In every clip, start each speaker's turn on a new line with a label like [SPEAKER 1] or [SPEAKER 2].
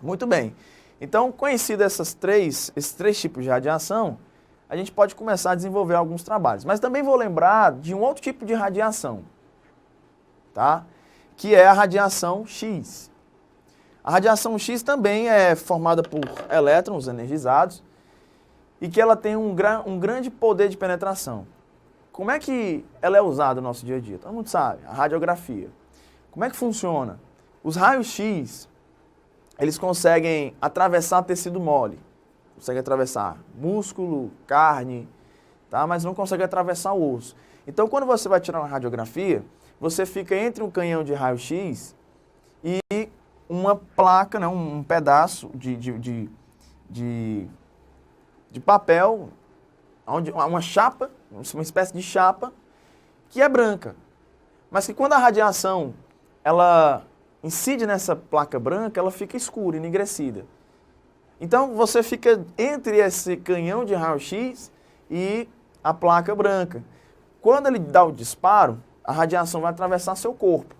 [SPEAKER 1] Muito bem. Então, conhecido esses três tipos de radiação, a gente pode começar a desenvolver alguns trabalhos. Mas também vou lembrar de um outro tipo de radiação, tá? Que é a radiação X. A radiação X também é formada por elétrons energizados e que ela tem um grande poder de penetração. Como é que ela é usada no nosso dia a dia? Todo mundo sabe, a radiografia. Como é que funciona? Os raios X, eles conseguem atravessar tecido mole, conseguem atravessar músculo, carne, tá? Mas não conseguem atravessar o osso. Então, quando você vai tirar uma radiografia, você fica entre um canhão de raio X e uma placa, né, um pedaço de papel, onde, uma chapa, uma espécie de chapa, que é branca. Mas que quando a radiação ela incide nessa placa branca, ela fica escura, enegrecida. Então você fica entre esse canhão de raio-x e a placa branca. Quando ele dá o disparo, a radiação vai atravessar seu corpo.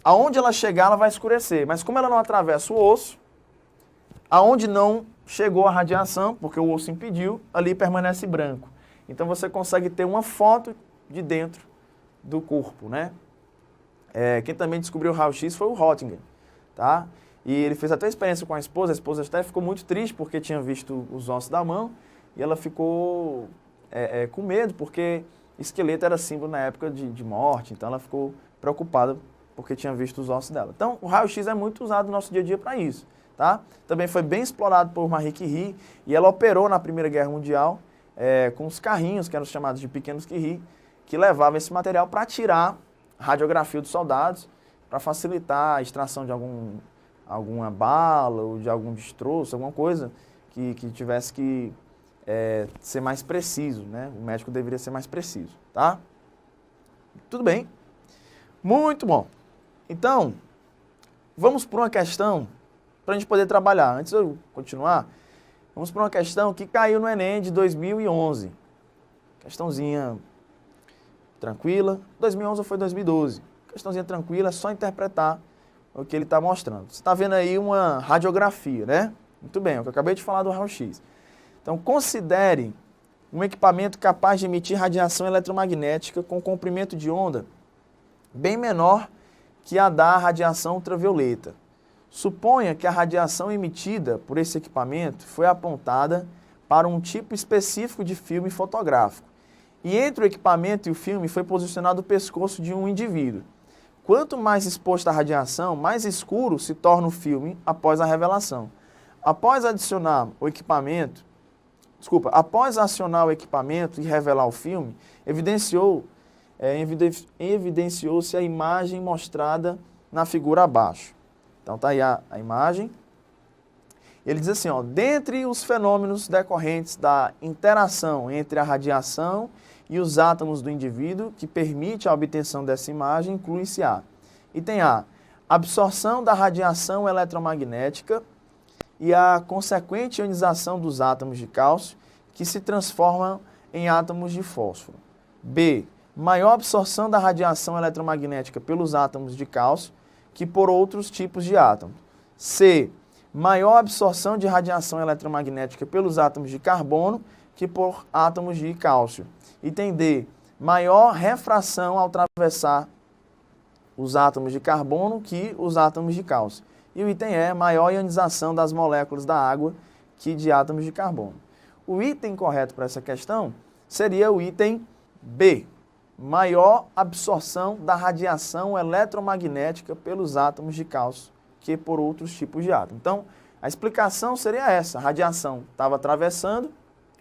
[SPEAKER 1] Aonde ela chegar, ela vai escurecer. Mas como ela não atravessa o osso, aonde não chegou a radiação, porque o osso impediu, ali permanece branco. Então você consegue ter uma foto de dentro do corpo, né? Quem também descobriu o raio-x foi o Röntgen, tá? E ele fez até experiência com a esposa até ficou muito triste porque tinha visto os ossos da mão e ela ficou com medo porque esqueleto era símbolo na época de morte, então ela ficou preocupada porque tinha visto os ossos dela. Então o raio-x é muito usado no nosso dia a dia para isso, tá? Também foi bem explorado por Marie Curie e ela operou na Primeira Guerra Mundial com os carrinhos que eram chamados de pequenos Curie, que levavam esse material para tirar radiografia dos soldados, para facilitar a extração de alguma bala ou de algum destroço, alguma coisa que tivesse que ser mais preciso, né? O médico deveria ser mais preciso, tá? Tudo bem? Muito bom. Então, vamos para uma questão para a gente poder trabalhar. Antes de eu continuar, vamos para uma questão que caiu no Enem de 2011. Questãozinha tranquila. 2011 ou foi 2012? Questãozinha tranquila, é só interpretar o que ele está mostrando. Você está vendo aí uma radiografia, né? Muito bem, é o que eu acabei de falar do raio-x. Então, considere um equipamento capaz de emitir radiação eletromagnética com comprimento de onda bem menor que a da radiação ultravioleta. Suponha que a radiação emitida por esse equipamento foi apontada para um tipo específico de filme fotográfico. E entre o equipamento e o filme foi posicionado o pescoço de um indivíduo. Quanto mais exposto à radiação, mais escuro se torna o filme após a revelação. Após acionar o equipamento e revelar o filme, evidenciou-se a imagem mostrada na figura abaixo. Então tá aí a imagem. Ele diz assim, ó, dentre os fenômenos decorrentes da interação entre a radiação e os átomos do indivíduo que permite a obtenção dessa imagem, inclui-se item A, absorção da radiação eletromagnética e a consequente ionização dos átomos de cálcio que se transformam em átomos de fósforo. B, maior absorção da radiação eletromagnética pelos átomos de cálcio que por outros tipos de átomos. C, maior absorção de radiação eletromagnética pelos átomos de carbono que por átomos de cálcio. Item D, maior refração ao atravessar os átomos de carbono que os átomos de cálcio. E o item E, maior ionização das moléculas da água que de átomos de carbono. O item correto para essa questão seria o item B, maior absorção da radiação eletromagnética pelos átomos de cálcio que por outros tipos de átomos. Então, a explicação seria essa. A radiação estava atravessando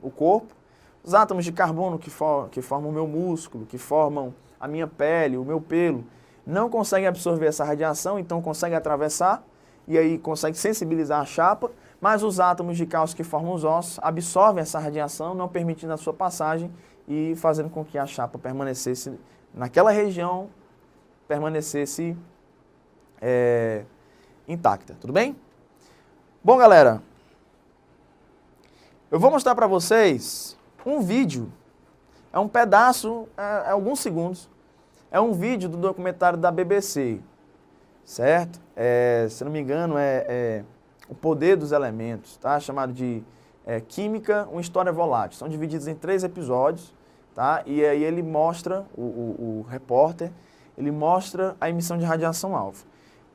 [SPEAKER 1] o corpo, os átomos de carbono que formam o meu músculo, que formam a minha pele, o meu pelo, não conseguem absorver essa radiação, então conseguem atravessar e aí conseguem sensibilizar a chapa, mas os átomos de cálcio que formam os ossos absorvem essa radiação, não permitindo a sua passagem e fazendo com que a chapa permanecesse naquela região, permanecesse intacta, tudo bem? Bom, galera, eu vou mostrar para vocês um vídeo, é um pedaço, alguns segundos, é um vídeo do documentário da BBC, certo? Se não me engano, o poder dos elementos, tá? Chamado de Química, uma história volátil. São divididos em 3 episódios, tá? E aí ele mostra, o repórter, ele mostra a emissão de radiação alfa.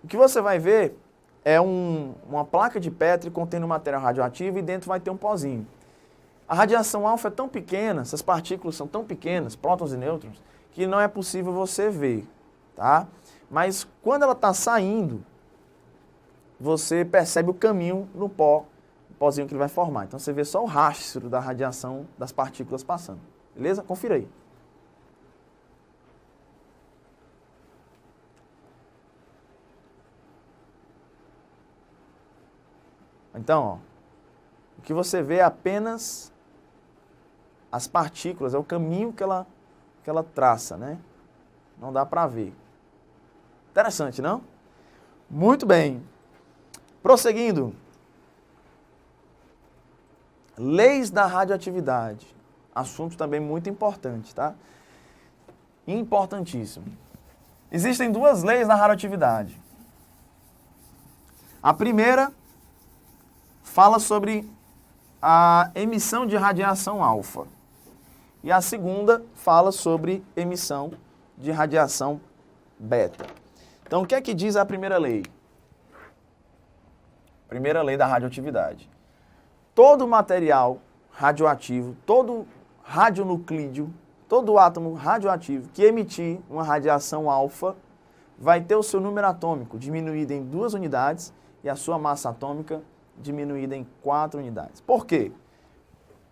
[SPEAKER 1] O que você vai ver é uma placa de Petri contendo material radioativo e dentro vai ter um pozinho. A radiação alfa é tão pequena, essas partículas são tão pequenas, prótons e nêutrons, que não é possível você ver, tá? Mas quando ela está saindo, você percebe o caminho no pó, o pozinho que ele vai formar. Então você vê só o rastro da radiação das partículas passando. Beleza? Confira aí. Então, ó, o que você vê é apenas as partículas, é o caminho que ela traça, né? Não dá para ver. Interessante, não? Muito bem. Prosseguindo. Leis da radioatividade. Assunto também muito importante, tá? Importantíssimo. Existem 2 leis da radioatividade. A primeira fala sobre a emissão de radiação alfa. E a segunda fala sobre emissão de radiação beta. Então, o que é que diz a primeira lei? Primeira lei da radioatividade. Todo material radioativo, todo radionuclídeo, todo átomo radioativo que emitir uma radiação alfa vai ter o seu número atômico diminuído em 2 unidades e a sua massa atômica diminuída em 4 unidades. Por quê?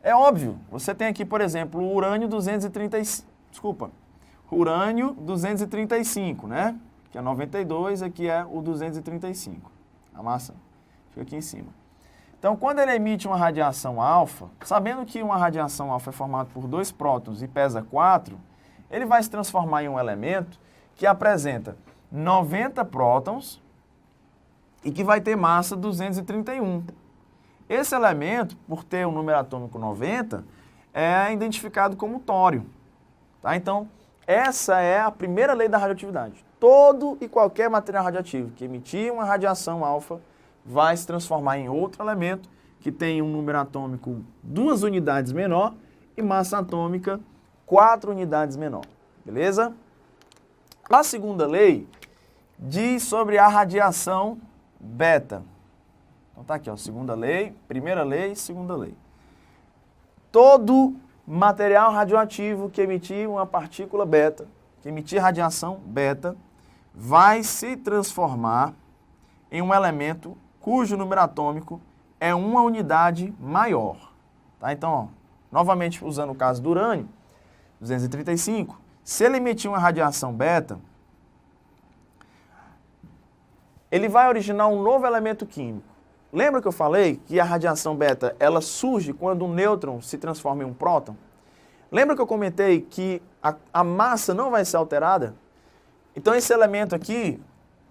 [SPEAKER 1] É óbvio, você tem aqui, por exemplo, o urânio 235, né? Que é 92, aqui é o 235. A massa fica aqui em cima. Então, quando ele emite uma radiação alfa, sabendo que uma radiação alfa é formada por 2 prótons e pesa 4, ele vai se transformar em um elemento que apresenta 90 prótons e que vai ter massa 231. Esse elemento, por ter o número atômico 90, é identificado como tório. Tá? Então, essa é a primeira lei da radioatividade. Todo e qualquer material radioativo que emitir uma radiação alfa vai se transformar em outro elemento que tem um número atômico 2 unidades menor e massa atômica 4 unidades menor. Beleza? A segunda lei diz sobre a radiação beta. Então tá aqui, ó, segunda lei, primeira lei, segunda lei. Todo material radioativo que emitir uma partícula beta, que emitir radiação beta, vai se transformar em um elemento cujo número atômico é 1 unidade maior. Tá? Então, ó, novamente usando o caso do urânio, 235, se ele emitir uma radiação beta, ele vai originar um novo elemento químico. Lembra que eu falei que a radiação beta ela surge quando um nêutron se transforma em um próton? Lembra que eu comentei que a massa não vai ser alterada? Então esse elemento aqui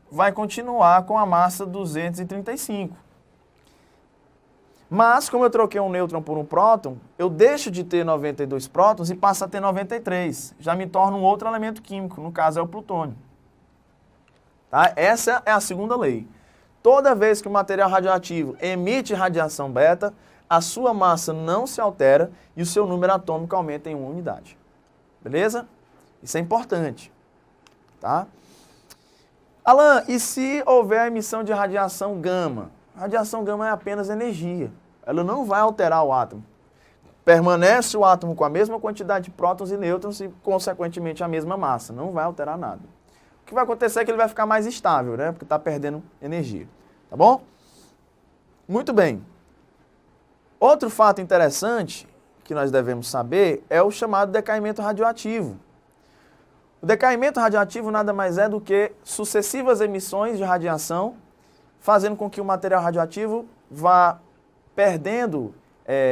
[SPEAKER 1] vai continuar com a massa 235. Mas, como eu troquei um nêutron por um próton, eu deixo de ter 92 prótons e passo a ter 93. Já me torna um outro elemento químico, no caso é o plutônio. Tá? Essa é a segunda lei. Toda vez que o material radioativo emite radiação beta, a sua massa não se altera e o seu número atômico aumenta em 1 unidade. Beleza? Isso é importante. Tá? Alan, e se houver a emissão de radiação gama? Radiação gama é apenas energia. Ela não vai alterar o átomo. Permanece o átomo com a mesma quantidade de prótons e nêutrons e, consequentemente, a mesma massa. Não vai alterar nada. O que vai acontecer é que ele vai ficar mais estável, né? Porque está perdendo energia. Tá bom? Muito bem. Outro fato interessante que nós devemos saber é o chamado decaimento radioativo. O decaimento radioativo nada mais é do que sucessivas emissões de radiação, fazendo com que o material radioativo vá perdendo,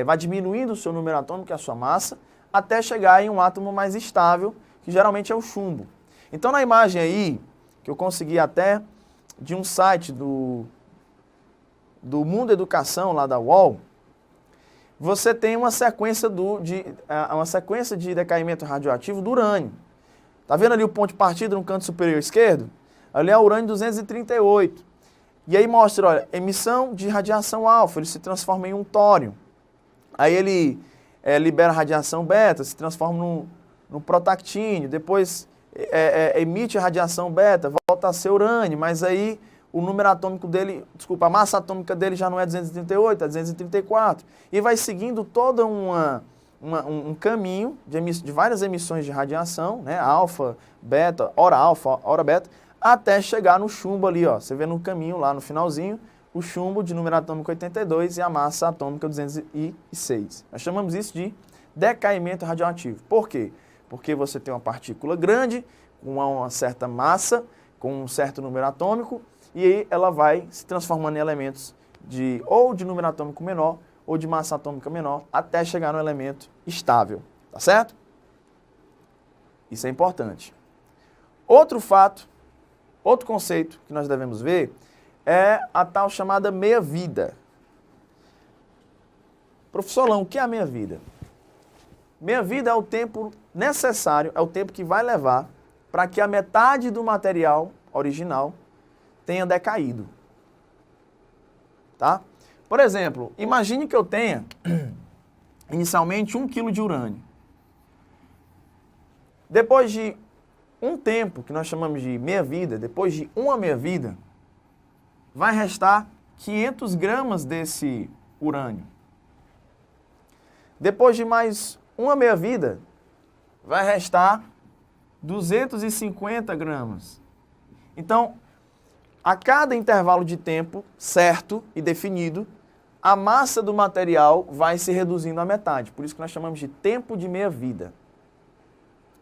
[SPEAKER 1] vá diminuindo o seu número atômico e a sua massa, até chegar em um átomo mais estável, que geralmente é o chumbo. Então, na imagem aí, que eu consegui até de um site do Mundo Educação, lá da UOL, você tem uma sequência de decaimento radioativo do urânio. Tá vendo ali o ponto de partida no canto superior esquerdo? Ali é o urânio 238. E aí mostra, olha, emissão de radiação alfa, ele se transforma em um tório. Aí ele libera radiação beta, se transforma no protactínio, depois emite a radiação beta, volta a ser urânio, mas aí o número atômico dele, desculpa, a massa atômica dele já não é 238, é 234. E vai seguindo toda um caminho de várias emissões de radiação, né, alfa, beta, hora beta, até chegar no chumbo ali, ó. Você vê no caminho lá no finalzinho, o chumbo de número atômico 82 e a massa atômica 206. Nós chamamos isso de decaimento radioativo. Por quê? Porque você tem uma partícula grande, com uma certa massa, com um certo número atômico, e aí ela vai se transformando em elementos ou de número atômico menor, ou de massa atômica menor, até chegar no elemento estável. Tá certo? Isso é importante. Outro fato, outro conceito que nós devemos ver é a tal chamada meia-vida. Professor Lão, o que é a meia-vida? Meia-vida é o tempo necessário, é o tempo que vai levar para que a metade do material original tenha decaído. Tá? Por exemplo, imagine que eu tenha inicialmente 1 kg de urânio. Depois de um tempo, que nós chamamos de meia-vida, depois de uma meia-vida, vai restar 500 gramas desse urânio. Depois de mais uma meia-vida, vai restar 250 gramas. Então, a cada intervalo de tempo certo e definido, a massa do material vai se reduzindo à metade. Por isso que nós chamamos de tempo de meia-vida.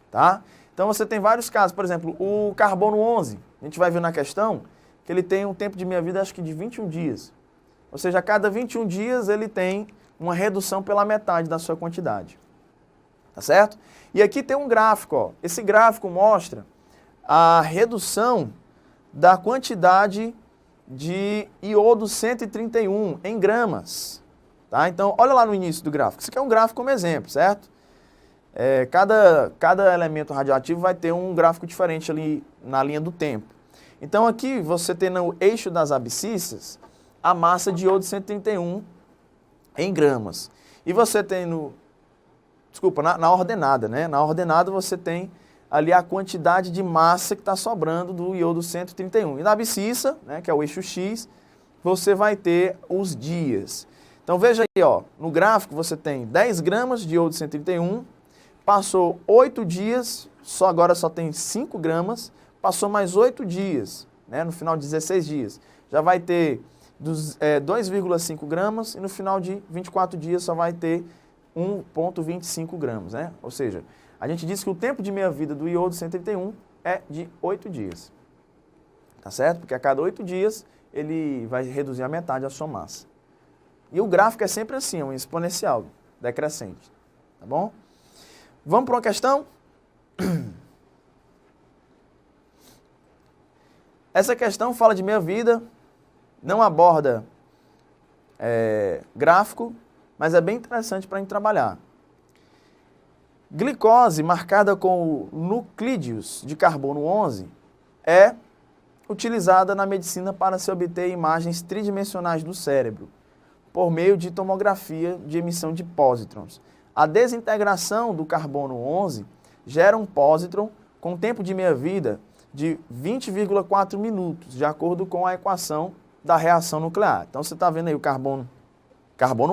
[SPEAKER 1] Tá? Então você tem vários casos. Por exemplo, o carbono 11, a gente vai ver na questão que ele tem um tempo de meia-vida acho que de 21 dias. Ou seja, a cada 21 dias ele tem uma redução pela metade da sua quantidade. Tá certo? E aqui tem um gráfico, ó. Esse gráfico mostra a redução da quantidade de iodo 131 em gramas. Tá? Então, olha lá no início do gráfico. Isso aqui é um gráfico como exemplo, certo? Cada elemento radioativo vai ter um gráfico diferente ali na linha do tempo. Então, aqui você tem no eixo das abscissas a massa de iodo 131 em gramas. E você tem na ordenada, né? Na ordenada você tem ali a quantidade de massa que está sobrando do iodo 131. E na abscissa, né, que é o eixo X, você vai ter os dias. Então veja aí, ó, no gráfico você tem 10 gramas de iodo 131, passou 8 dias, agora só tem 5 gramas, passou mais 8 dias, né, no final de 16 dias. Já vai ter 2,5 gramas e no final de 24 dias só vai ter 1,25 gramas, né? Ou seja, a gente disse que o tempo de meia-vida do iodo 131 é de 8 dias. Tá certo? Porque a cada 8 dias ele vai reduzir a metade a sua massa. E o gráfico é sempre assim, um exponencial, decrescente. Tá bom? Vamos para uma questão? Essa questão fala de meia-vida, não aborda gráfico, mas é bem interessante para a gente trabalhar. Glicose marcada com nuclídeos de carbono 11 é utilizada na medicina para se obter imagens tridimensionais do cérebro, por meio de tomografia de emissão de pósitrons. A desintegração do carbono 11 gera um pósitron com tempo de meia-vida de 20,4 minutos, de acordo com a equação da reação nuclear. Então você está vendo aí o carbono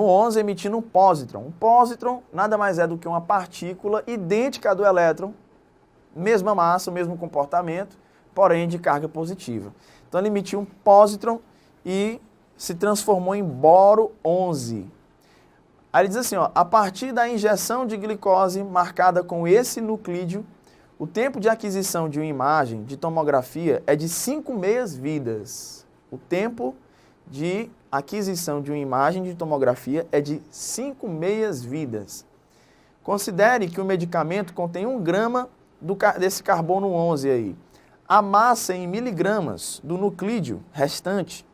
[SPEAKER 1] 11 emitindo um pósitron. Um pósitron nada mais é do que uma partícula idêntica à do elétron, mesma massa, mesmo comportamento, porém de carga positiva. Então ele emitiu um pósitron e se transformou em boro 11. Aí ele diz assim, ó, a partir da injeção de glicose marcada com esse nuclídeo, o tempo de aquisição de uma imagem de tomografia é de 5 meias-vidas. O tempo de aquisição de uma imagem de tomografia é de 5 meias-vidas. Considere que o medicamento contém 1 grama desse carbono 11 aí. A massa em miligramas do nuclídeo restante,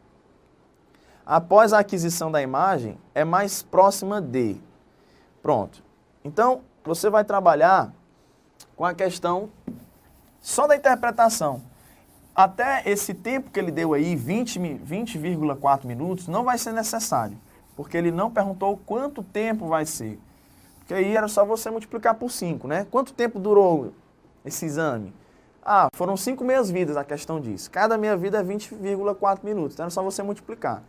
[SPEAKER 1] após a aquisição da imagem, é mais próxima de. Pronto. Então, você vai trabalhar com a questão só da interpretação. até esse tempo que ele deu aí, 20,4 minutos, não vai ser necessário, porque ele não perguntou quanto tempo vai ser. Porque aí era só você multiplicar por 5, né? Quanto tempo durou esse exame? Ah, foram 5 meias-vidas, a questão diz. Cada meia-vida é 20,4 minutos, então era só você multiplicar.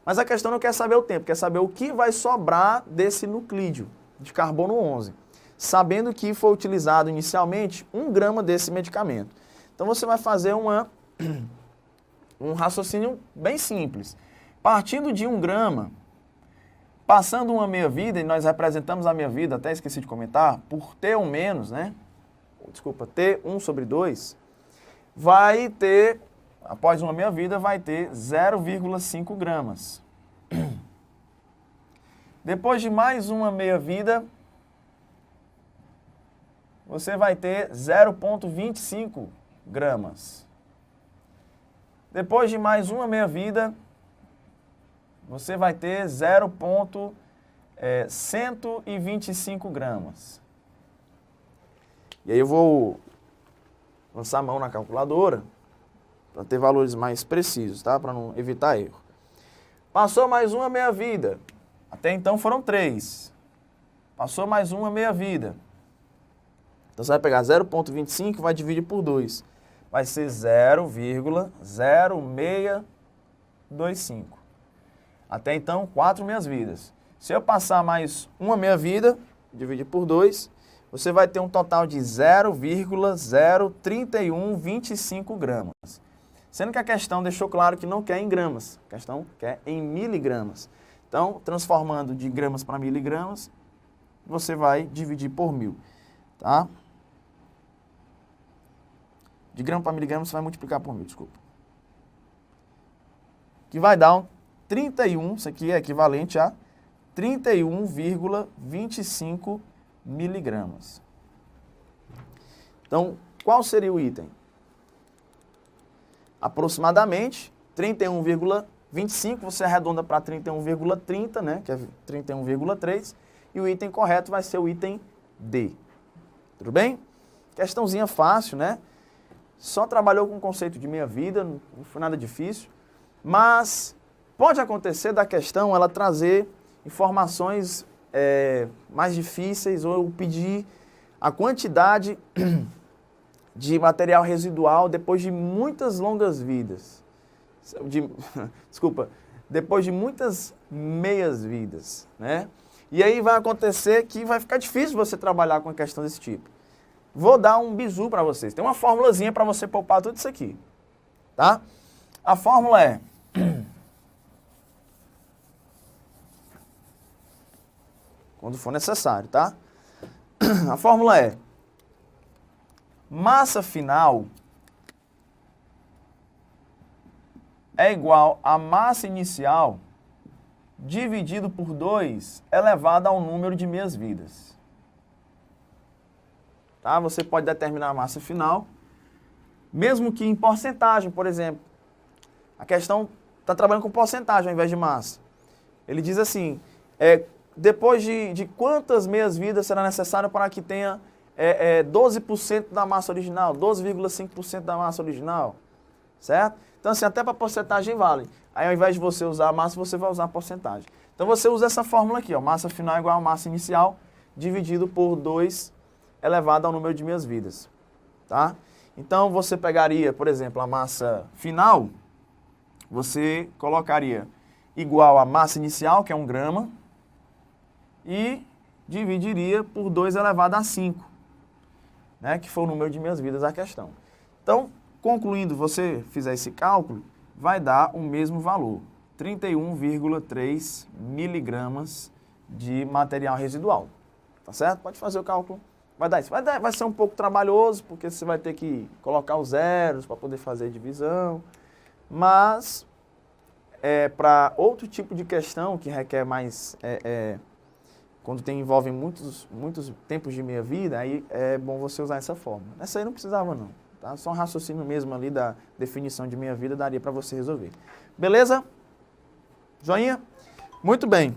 [SPEAKER 1] Mas a questão não quer saber o tempo, quer saber o que vai sobrar desse nuclídeo de carbono 11, sabendo que foi utilizado inicialmente 1 grama desse medicamento. Então você vai fazer um raciocínio bem simples. Partindo de 1 grama, passando uma meia-vida, e nós representamos a meia-vida, até esqueci de comentar, por T ou menos, né? Desculpa, T1 sobre 2, vai ter, após uma meia-vida, vai ter 0,5 gramas. Depois de mais uma meia-vida, você vai ter 0,25 gramas. Depois de mais uma meia-vida, você vai ter 0,125 gramas. E aí eu vou lançar a mão na calculadora para ter valores mais precisos, tá? Para não evitar erro. Passou mais uma meia-vida. Até então foram 3. Passou mais uma meia-vida. Então você vai pegar 0,25 e vai dividir por 2. Vai ser 0,0625. Até então, 4 meias-vidas. Se eu passar mais uma meia-vida, dividir por 2, você vai ter um total de 0,03125 gramas. Sendo que a questão deixou claro que não quer em gramas, a questão quer em miligramas. Então, transformando de gramas para miligramas, você vai dividir por 1000, tá? De grama para miligrama, você vai multiplicar por 1000, desculpa. Que vai dar um 31, isso aqui é equivalente a 31,25 miligramas. Então, qual seria o item? Aproximadamente 31,25, você arredonda para 31,30, né, que é 31,3, e o item correto vai ser o item D. Tudo bem? Questãozinha fácil, né? Só trabalhou com o conceito de meia-vida, não foi nada difícil, mas pode acontecer da questão ela trazer informações mais difíceis ou pedir a quantidade de material residual depois de muitas longas vidas. Desculpa, depois de muitas meias-vidas, né? E aí vai acontecer que vai ficar difícil você trabalhar com uma questão desse tipo. Vou dar um bizu para vocês. Tem uma formulazinha para você poupar tudo isso aqui, tá? A fórmula é... quando for necessário, tá? A fórmula é massa final é igual a massa inicial dividido por 2 elevado ao número de meias-vidas. Tá? Você pode determinar a massa final, mesmo que em porcentagem, por exemplo. A questão está trabalhando com porcentagem ao invés de massa. Ele diz assim, depois de quantas meias-vidas será necessário para que tenha 12% da massa original, 12,5% da massa original, certo? Então, assim, até para porcentagem vale. Aí, ao invés de você usar a massa, você vai usar a porcentagem. Então, você usa essa fórmula aqui, ó, massa final igual a massa inicial, dividido por 2 elevado ao número de meias-vidas, tá? Então, você pegaria, por exemplo, a massa final, você colocaria igual a massa inicial, que é 1 grama, e dividiria por 2 elevado a 5, né, que foi o número de meias-vidas da questão. Então, concluindo, você fizer esse cálculo, vai dar o mesmo valor, 31,3 miligramas de material residual. Tá certo? Pode fazer o cálculo. Vai dar isso. Vai ser um pouco trabalhoso, porque você vai ter que colocar os zeros para poder fazer a divisão, mas para outro tipo de questão que requer mais... quando envolve muitos tempos de meia-vida, aí é bom você usar essa fórmula. Essa aí não precisava não, tá? Só um raciocínio mesmo ali da definição de meia-vida daria para você resolver. Beleza? Joinha? Muito bem.